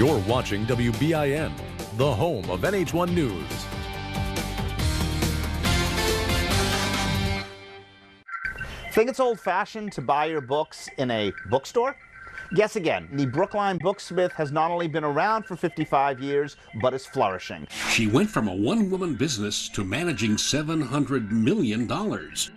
You're watching WBIN, the home of NH1 News. Think it's old-fashioned to buy your books in a bookstore? Guess again. The Brookline Booksmith has not only been around for 55 years, but is flourishing. She went from a one-woman business to managing $700 million.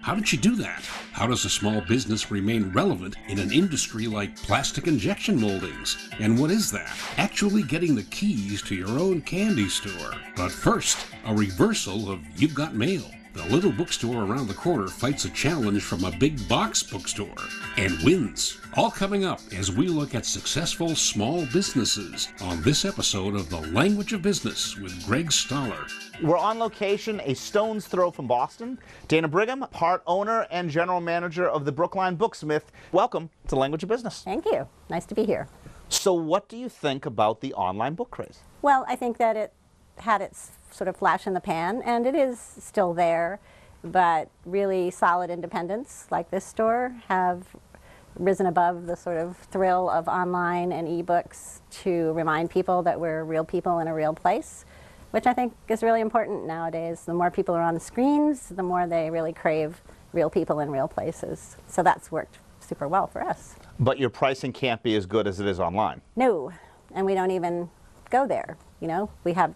How did she do that? How does a small business remain relevant in an industry like plastic injection moldings? And what is that? Actually getting the keys to your own candy store. But first, a reversal of You've Got Mail. The little bookstore around the corner fights a challenge from a big box bookstore and wins. All coming up as we look at successful small businesses on this episode of The Language of Business with Greg Stoller. We're on location a stone's throw from Boston. Dana Brigham, part owner and general manager of the Brookline Booksmith. Welcome to Language of Business. Thank you. Nice to be here. So what do you think about the online book craze? Well, I think that it had its sort of flash in the pan, and it is still there, but really solid independents like this store have risen above the sort of thrill of online and ebooks to remind people that we're real people in a real place, which I think is really important nowadays. The more people are on the screens, the more they really crave real people in real places. So that's worked super well for us. But your pricing can't be as good as it is online. No, and we don't even go there. You know, we have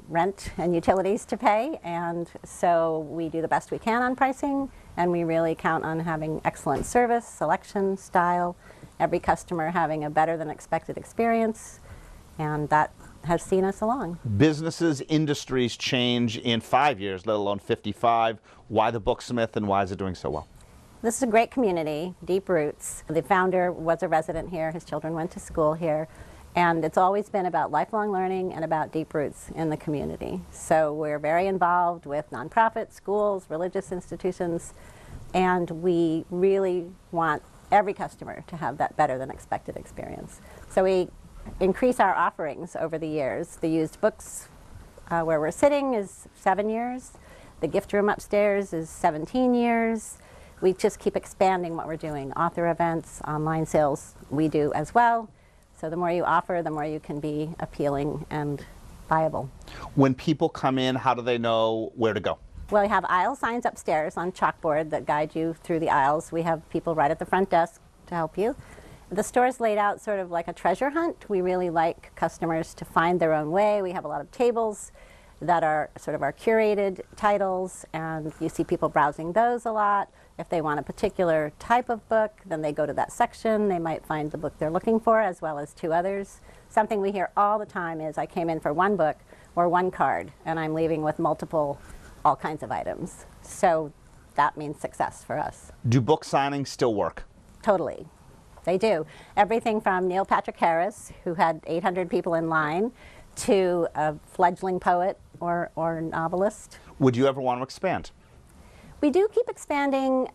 rent and utilities to pay, and so we do the best we can on pricing, and we really count on having excellent service, selection, style, every customer having a better than expected experience, and that has seen us along. Businesses, industries change in 5 years, let alone 55. Why the Booksmith, and why is it doing so well? This is a great community, deep roots. The founder was a resident here, his children went to school here. And it's always been about lifelong learning and about deep roots in the community. So we're very involved with nonprofits, schools, religious institutions, and we really want every customer to have that better than expected experience. So we increase our offerings over the years. The used books where we're sitting is 7 years. The gift room upstairs is 17 years. We just keep expanding what we're doing. Author events, online sales, we do as well. So the more you offer, the more you can be appealing and viable. When people come in, how do they know where to go? Well, we have aisle signs upstairs on chalkboard that guide you through the aisles. We have people right at the front desk to help you. The store is laid out sort of like a treasure hunt. We really like customers to find their own way. We have a lot of tables that are sort of our curated titles, and you see people browsing those a lot. If they want a particular type of book, then they go to that section. They might find the book they're looking for, as well as two others. Something we hear all the time is, I came in for one book or one card, and I'm leaving with multiple, all kinds of items. So that means success for us. Do book signings still work? Totally. They do. Everything from Neil Patrick Harris, who had 800 people in line, to a fledgling poet or novelist. Would you ever want to expand? We do keep expanding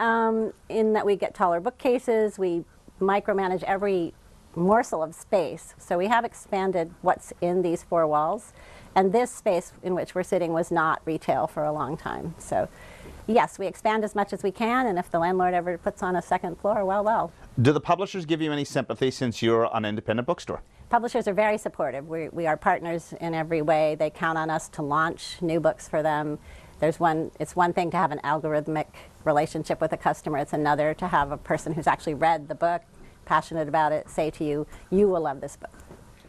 in that we get taller bookcases. We micromanage every morsel of space. So we have expanded what's in these four walls. And this space in which we're sitting was not retail for a long time. So yes, we expand as much as we can, and if the landlord ever puts on a second floor, well. Do the publishers give you any sympathy since you're an independent bookstore? Publishers are very supportive. We are partners in every way. They count on us to launch new books for them. It's one thing to have an algorithmic relationship with a customer. It's another to have a person who's actually read the book, passionate about it, say to you, you will love this book.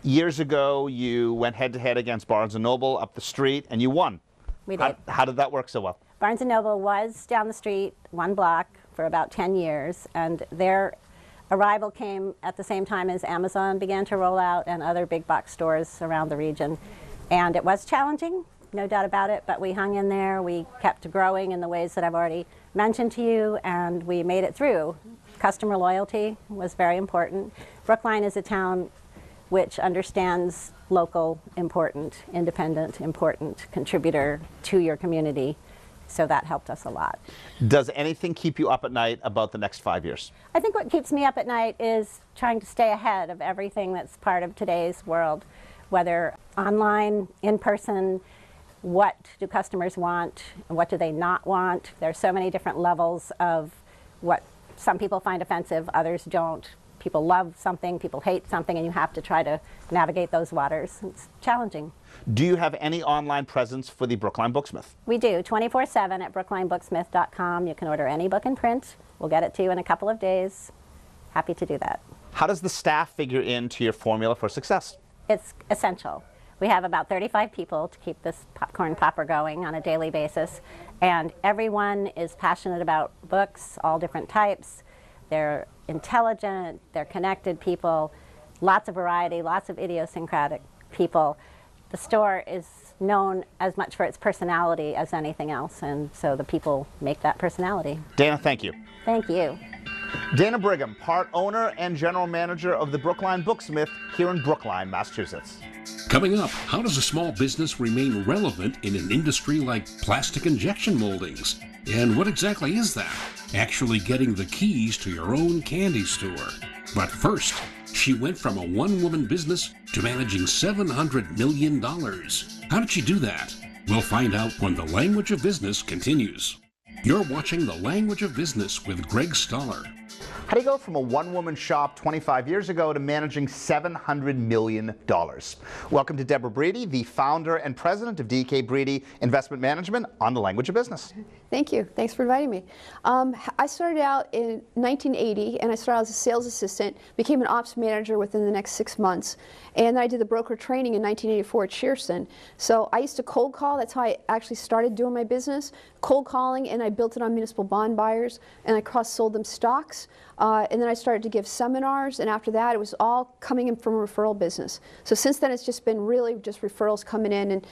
Years ago, you went head-to-head against Barnes & Noble up the street, and you won. We did. How did that work so well? Barnes & Noble was down the street, one block, for about 10 years, and their arrival came at the same time as Amazon began to roll out and other big box stores around the region. And it was challenging, no doubt about it, but we hung in there. We kept growing in the ways that I've already mentioned to you, and we made it through. Customer loyalty was very important. Brookline is a town which understands local, important, independent, important contributor to your community. So that helped us a lot. Does anything keep you up at night about the next 5 years? I think what keeps me up at night is trying to stay ahead of everything that's part of today's world, whether online, in person. What do customers want? What do they not want? There's so many different levels of what some people find offensive, others don't. People love something, people hate something, and you have to try to navigate those waters. It's challenging. Do you have any online presence for the Brookline Booksmith? We do, 24/7 at brooklinebooksmith.com. You can order any book in print. We'll get it to you in a couple of days. Happy to do that. How does the staff figure into your formula for success? It's essential. We have about 35 people to keep this popcorn popper going on a daily basis, and everyone is passionate about books, all different types. They're intelligent, they're connected people, lots of variety, lots of idiosyncratic people. The store is known as much for its personality as anything else, and so the people make that personality. Dana, thank you. Thank you. Dana Brigham, part owner and general manager of the Brookline Booksmith here in Brookline, Massachusetts. Coming up, how does a small business remain relevant in an industry like plastic injection moldings? And what exactly is that? Actually getting the keys to your own candy store. But first, she went from a one-woman business to managing $700 million. How did she do that? We'll find out when The Language of Business continues. You're watching The Language of Business with Greg Stoller. How do you go from a one-woman shop 25 years ago to managing $700 million? Welcome to Deborah Breedy, the founder and president of DK Breedy Investment Management on The Language of Business. Thank you. Thanks for inviting me. I started out in 1980, and I started out as a sales assistant, became an ops manager within the next 6 months, and then I did the broker training in 1984 at Shearson. So I used to cold call. That's how I actually started doing my business, cold calling, and I built it on municipal bond buyers, and I cross-sold them stocks. And then I started to give seminars, and after that it was all coming in from a referral business. So since then it's just been really just referrals coming in and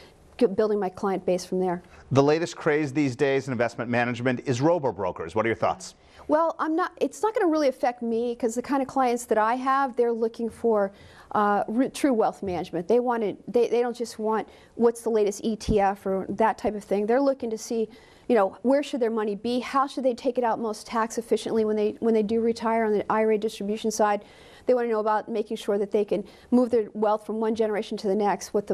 building my client base from there. The latest craze these days in investment management is robo-brokers. What are your thoughts? Well, it's not going to really affect me because the kind of clients that I have, they're looking for true wealth management. They don't just want what's the latest ETF or that type of thing. They're looking to see, where should their money be? How should they take it out most tax efficiently when they do retire on the IRA distribution side? They want to know about making sure that they can move their wealth from one generation to the next. What's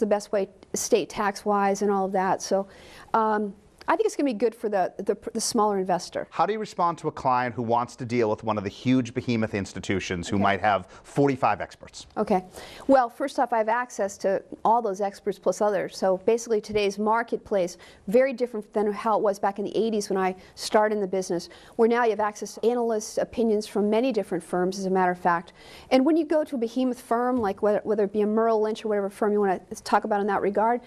the best way, estate tax-wise, and all of that. So. I think it's going to be good for the smaller investor. How do you respond to a client who wants to deal with one of the huge behemoth institutions who might have 45 experts? Okay. Well, first off, I have access to all those experts plus others. So basically today's marketplace, very different than how it was back in the 80s when I started in the business, where now you have access to analysts' opinions from many different firms, as a matter of fact. And when you go to a behemoth firm, like whether it be a Merrill Lynch or whatever firm you want to talk about in that regard,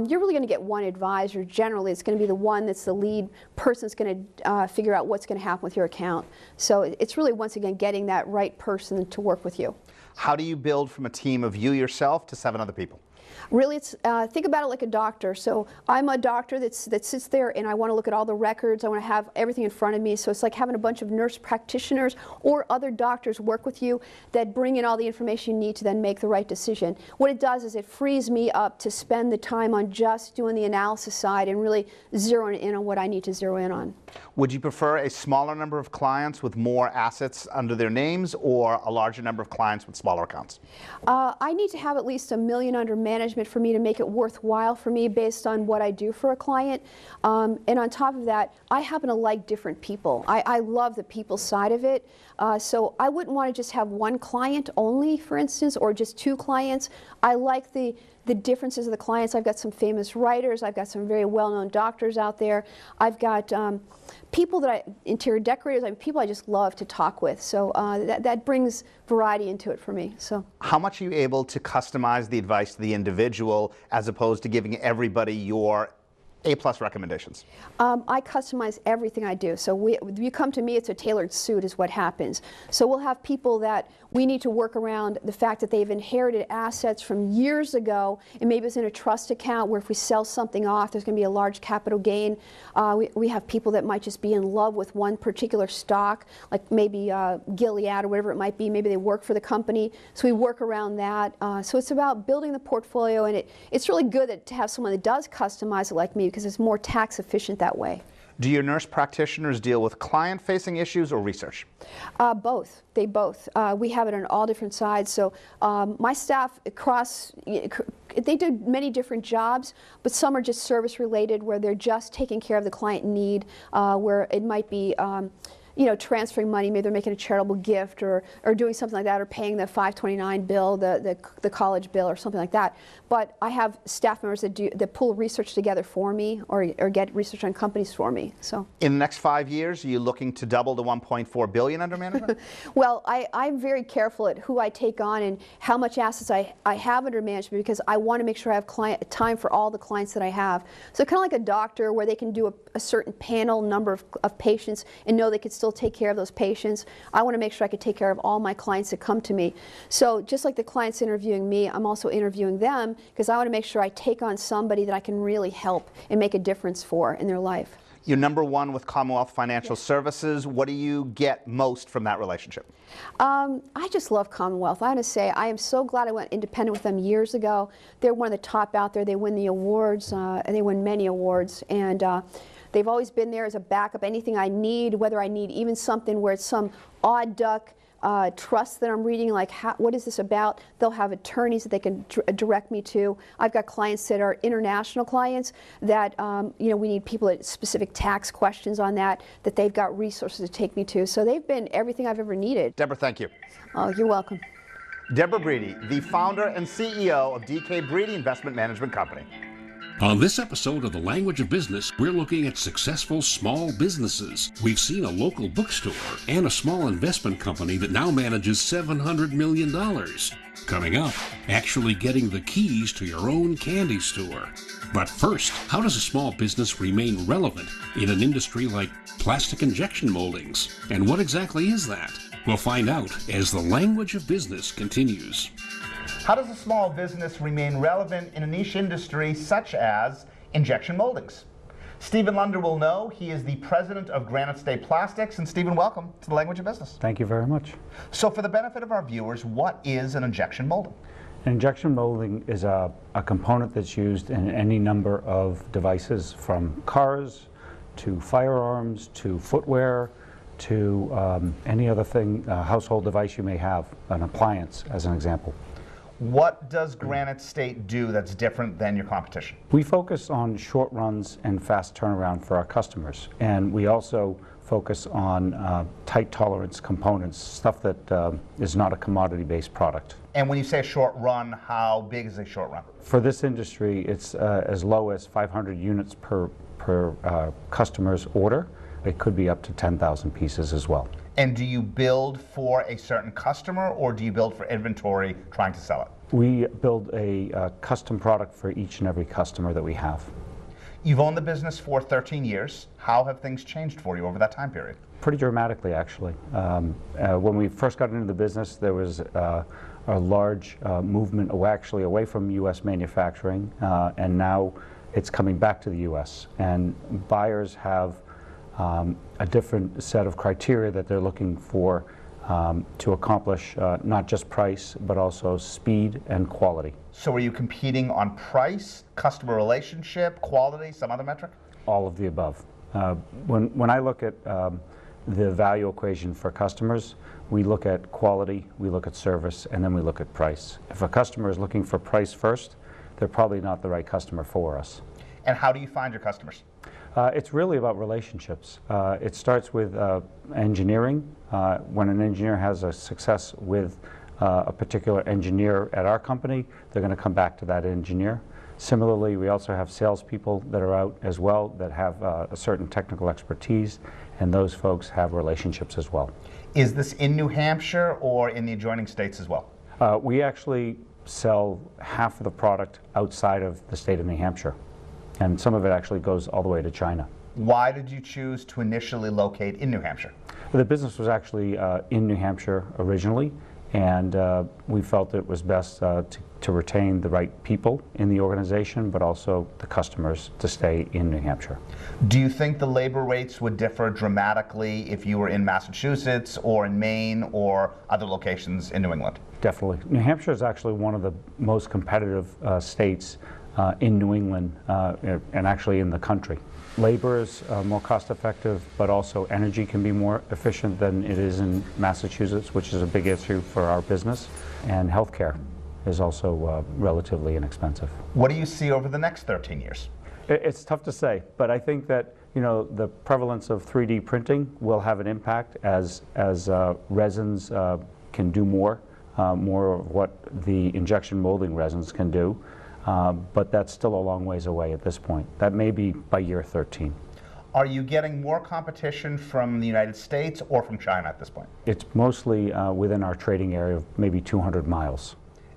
you're really going to get one advisor. Generally, it's going to be the one that's the lead person that's going to figure out what's going to happen with your account. So it's really, once again, getting that right person to work with you. How do you build from a team of you yourself to 7 other people? Really, it's think about it like a doctor. So I'm a doctor that sits there, and I want to look at all the records. I want to have everything in front of me. So it's like having a bunch of nurse practitioners or other doctors work with you that bring in all the information you need to then make the right decision. What it does is it frees me up to spend the time on just doing the analysis side and really zeroing in on what I need to zero in on. Would you prefer a smaller number of clients with more assets under their names, or a larger number of clients with smaller accounts? I need to have at least $1 million under management for me to make it worthwhile for me based on what I do for a client. And on top of that, I happen to like different people. I love the people side of it. So I wouldn't want to just have one client only, for instance, or just 2 clients. I like the differences of the clients. I've got some famous writers. I've got some very well-known doctors out there. I've got people interior decorators, people I just love to talk with. So that brings variety into it for me. So, how much are you able to customize the advice to the individual as opposed to giving everybody your A+ recommendations? I customize everything I do. So if you come to me, it's a tailored suit is what happens. So we'll have people that we need to work around the fact that they've inherited assets from years ago, and maybe it's in a trust account where if we sell something off, there's going to be a large capital gain. We have people that might just be in love with one particular stock, like maybe Gilead or whatever it might be. Maybe they work for the company. So we work around that. So it's about building the portfolio, and it's really good to have someone that does customize it like me, because it's more tax efficient that way. Do your nurse practitioners deal with client-facing issues or research? Both. They both. We have it on all different sides. So my staff they do many different jobs, but some are just service related, where they're just taking care of the client need, where it might be transferring money. Maybe they're making a charitable gift or doing something like that, or paying the 529 bill, the college bill, or something like that. But I have staff members that pull research together for me, or get research on companies for me. So in the next 5 years, are you looking to double to 1.4 billion under management? Well, I'm very careful at who I take on and how much assets I have under management, because I want to make sure I have time for all the clients that I have. So kind of like a doctor, where they can do a certain panel number of patients and know they could still take care of those patients. I want to make sure I could take care of all my clients that come to me. So just like the clients interviewing me, I'm also interviewing them, because I want to make sure I take on somebody that I can really help and make a difference for in their life. You're number one with Commonwealth Financial Services. What do you get most from that relationship? I just love Commonwealth. I have to say, I am so glad I went independent with them years ago. They're one of the top out there. They win the awards, and they win many awards. And they've always been there as a backup. Anything I need, whether I need even something where it's some odd duck trust that I'm reading, like what is this about, they'll have attorneys that they can direct me to. I've got clients that are international clients that we need people at specific tax questions on that they've got resources to take me to. So they've been everything I've ever needed. Deborah, thank you. Oh, you're welcome. Deborah Breedy, the founder and CEO of DK Breedy Investment Management Company. On this episode of The Language of Business, we're looking at successful small businesses. We've seen a local bookstore and a small investment company that now manages $700 million. Coming up, actually getting the keys to your own candy store. But first, how does a small business remain relevant in an industry like plastic injection moldings? And what exactly is that? We'll find out as The Language of Business continues. How does a small business remain relevant in a niche industry such as injection moldings? Stephen Lunder will know. He is the president of Granite State Plastics. And Stephen, welcome to The Language of Business. Thank you very much. So for the benefit of our viewers, what is an injection molding? An injection molding is a component that's used in any number of devices, from cars to firearms to footwear to any other thing, household device you may have, an appliance as an example. What does Granite State do that's different than your competition? We focus on short runs and fast turnaround for our customers, and we also focus on tight tolerance components, stuff that is not a commodity-based product. And when you say a short run, how big is a short run? For this industry, it's as low as 500 units per customer's order. It could be up to 10,000 pieces as well. And do you build for a certain customer, or do you build for inventory trying to sell it? We build a custom product for each and every customer that we have. You've owned the business for 13 years. How have things changed for you over that time period? Pretty dramatically, actually. When we first got into the business, there was a large movement away from U.S. manufacturing, and now it's coming back to the U.S. And buyers have a different set of criteria that they're looking for to accomplish not just price, but also speed and quality. So are you competing on price, customer relationship, quality, some other metric? All of the above. When I look at the value equation for customers, we look at quality, we look at service, and then we look at price. If a customer is looking for price first, they're probably not the right customer for us. And how do you find your customers? It's really about relationships. It starts with engineering. When an engineer has a success with a particular engineer at our company, they're going to come back to that engineer. Similarly, we also have salespeople that are out as well that have a certain technical expertise, and those folks have relationships as well. Is this in New Hampshire or in the adjoining states as well? We actually sell half of the product outside of the state of New Hampshire, and some of it actually goes all the way to China. Why did you choose to initially locate in New Hampshire? The business was actually in New Hampshire originally, and we felt it was best to retain the right people in the organization, but also the customers to stay in New Hampshire. Do you think the labor rates would differ dramatically if you were in Massachusetts or in Maine or other locations in New England? Definitely. New Hampshire is actually one of the most competitive states in New England and actually in the country. Labor is more cost effective, but also energy can be more efficient than it is in Massachusetts, which is a big issue for our business. And healthcare is also relatively inexpensive. What do you see over the next 13 years? It's tough to say, but I think that the prevalence of 3D printing will have an impact as resins can do more of what the injection molding resins can do, but that's still a long ways away at this point. That may be by year 13. Are you getting more competition from the United States or from China at this point? It's mostly within our trading area of maybe 200 miles.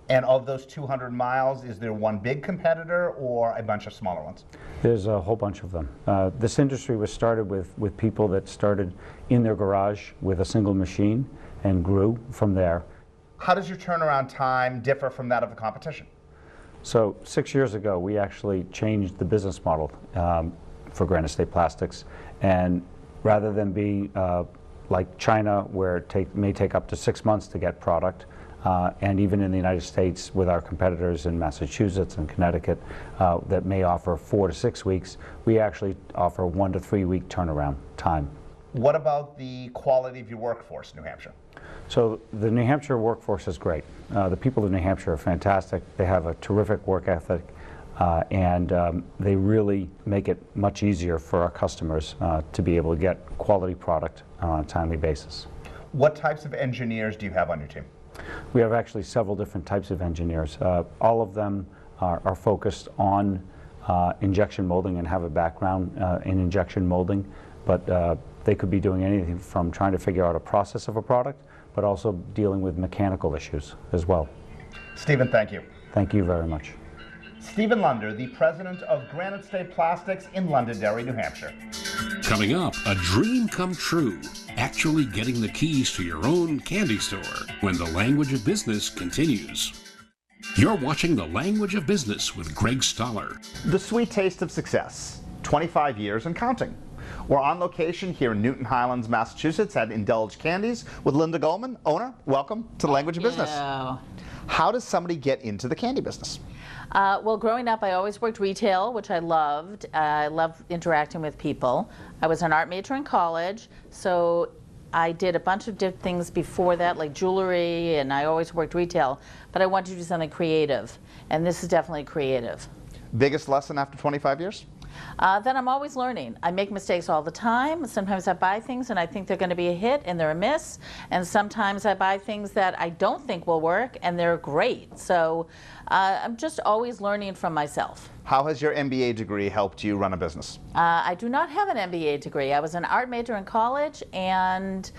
And of those 200 miles, is there one big competitor or a bunch of smaller ones? There's a whole bunch of them. This industry was started with people that started in their garage with a single machine and grew from there. How does your turnaround time differ from that of the competition? So 6 years ago, we actually changed the business model for Granite State Plastics, and rather than be like China, where it may take up to 6 months to get product, and even in the United States with our competitors in Massachusetts and Connecticut that may offer 4 to 6 weeks, we actually offer 1 to 3 week turnaround time. What about the quality of your workforce in New Hampshire? So the New Hampshire workforce is great. The people of New Hampshire are fantastic. They have a terrific work ethic, and they really make it much easier for our customers to be able to get quality product on a timely basis. What types of engineers do you have on your team? We have actually several different types of engineers. All of them are focused on injection molding and have a background in injection molding, but they could be doing anything from trying to figure out a process of a product, but also dealing with mechanical issues as well. Stephen, thank you. Thank you very much. Stephen Lunder, the president of Granite State Plastics in Londonderry, New Hampshire. Coming up, a dream come true. Actually getting the keys to your own candy store when the Language of Business continues. You're watching The Language of Business with Greg Stoller. The sweet taste of success, 25 years and counting. We're on location here in Newton Highlands, Massachusetts at Indulge Candies with Linda Goldman, owner. Welcome to The Language of Business. How does somebody get into the candy business? Well, growing up, I always worked retail, which I loved. I loved interacting with people. I was an art major in college, so I did a bunch of different things before that, like jewelry, and I always worked retail. But I wanted to do something creative, and this is definitely creative. Biggest lesson after 25 years? That I'm always learning. I make mistakes all the time. Sometimes I buy things and I think they're going to be a hit and they're a miss. And sometimes I buy things that I don't think will work and they're great. So I'm just always learning from myself. How has your MBA degree helped you run a business? I do not have an MBA degree. I was an art major in college, and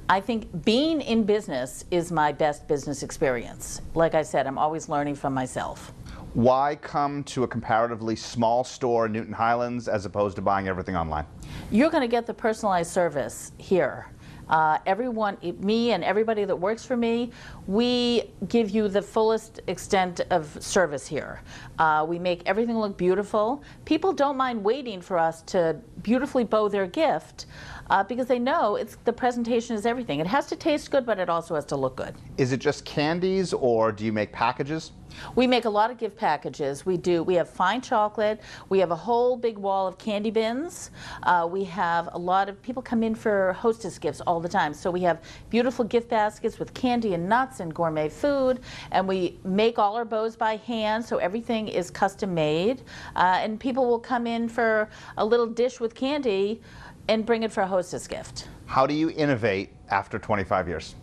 I think being in business is my best business experience. Like I said, I'm always learning from myself. Why come to a comparatively small store in Newton Highlands as opposed to buying everything online? You're going to get the personalized service here. Everyone, me and everybody that works for me, we give you the fullest extent of service here. We make everything look beautiful. People don't mind waiting for us to beautifully bow their gift because they know the presentation is everything. It has to taste good, but it also has to look good. Is it just candies, or do you make packages? We make a lot of gift packages. We have fine chocolate. We have a whole big wall of candy bins. We have a lot of people come in for hostess gifts all the time. So we have beautiful gift baskets with candy and nuts and gourmet food. And we make all our bows by hand, so everything is custom made. And people will come in for a little dish with candy and bring it for a hostess gift. How do you innovate after 25 years?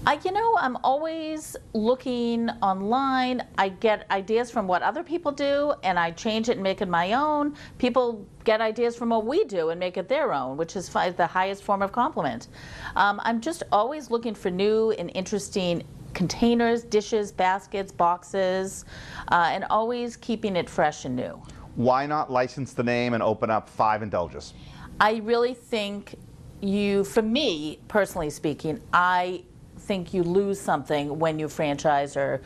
I'm always looking online. I get ideas from what other people do, and I change it and make it my own. People get ideas from what we do and make it their own, which is the highest form of compliment. I'm just always looking for new and interesting containers, dishes, baskets, boxes, and always keeping it fresh and new. Why not license the name and open up 5 Indulges? I really think for me, personally speaking, I think you lose something when you franchise or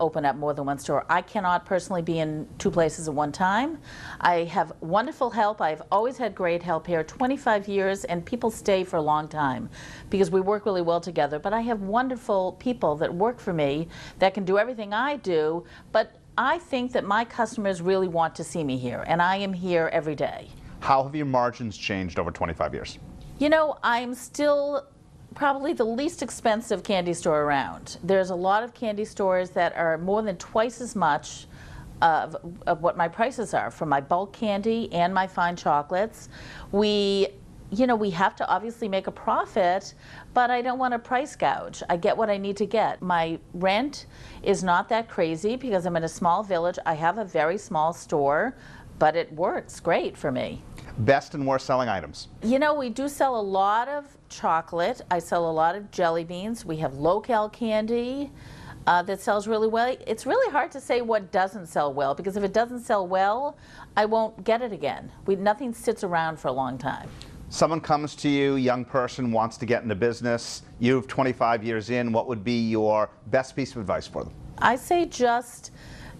open up more than one store. I cannot personally be in 2 places at one time. I have wonderful help. I've always had great help here, 25 years, and people stay for a long time because we work really well together. But I have wonderful people that work for me that can do everything I do, but I think that my customers really want to see me here, and I am here every day. How have your margins changed over 25 years? I'm still probably the least expensive candy store around. There's a lot of candy stores that are more than twice as much of what my prices are for my bulk candy and my fine chocolates. We have to obviously make a profit, but I don't want to price gouge. I get what I need to get. My rent is not that crazy because I'm in a small village. I have a very small store, but it works great for me. Best and worst selling items? We do sell a lot of chocolate. I sell a lot of jelly beans. We have low-cal candy that sells really well. It's really hard to say what doesn't sell well, because if it doesn't sell well, I won't get it again. Nothing sits around for a long time. Someone comes to you, young person, wants to get into business. You've 25 years in. What would be your best piece of advice for them? I say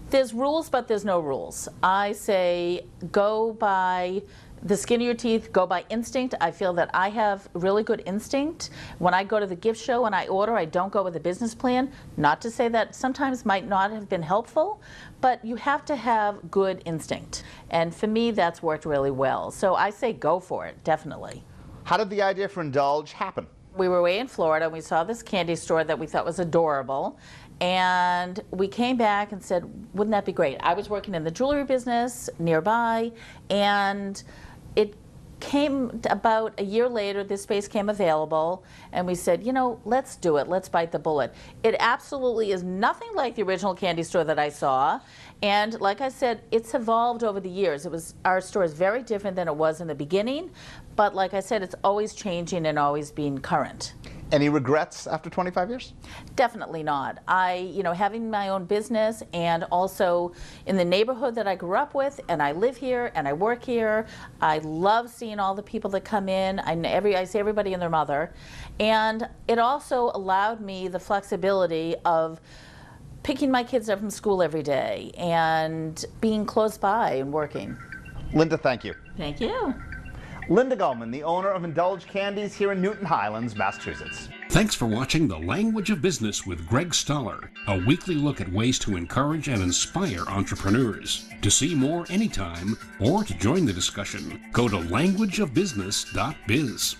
there's rules, but there's no rules. I say go by the skin of your teeth, go by instinct. I feel that I have really good instinct. When I go to the gift show and I order, I don't go with a business plan. Not to say that sometimes might not have been helpful, but you have to have good instinct. And for me, that's worked really well. So I say go for it, definitely. How did the idea for Indulge happen? We were away in Florida, and we saw this candy store that we thought was adorable. And we came back and said, wouldn't that be great? I was working in the jewelry business nearby, and it came about a year later, this space came available, and we said, let's do it, let's bite the bullet. It absolutely is nothing like the original candy store that I saw, and like I said, it's evolved over the years. Our store is very different than it was in the beginning, but like I said, it's always changing and always being current. Any regrets after 25 years? Definitely not. Having my own business and also in the neighborhood that I grew up with, and I live here and I work here. I love seeing all the people that come in. I see everybody and their mother. And it also allowed me the flexibility of picking my kids up from school every day and being close by and working. Linda, thank you. Thank you. Linda Gullman, the owner of Indulge Candies here in Newton Highlands, Massachusetts. Thanks for watching The Language of Business with Greg Stoller, a weekly look at ways to encourage and inspire entrepreneurs. To see more anytime or to join the discussion, go to languageofbusiness.biz.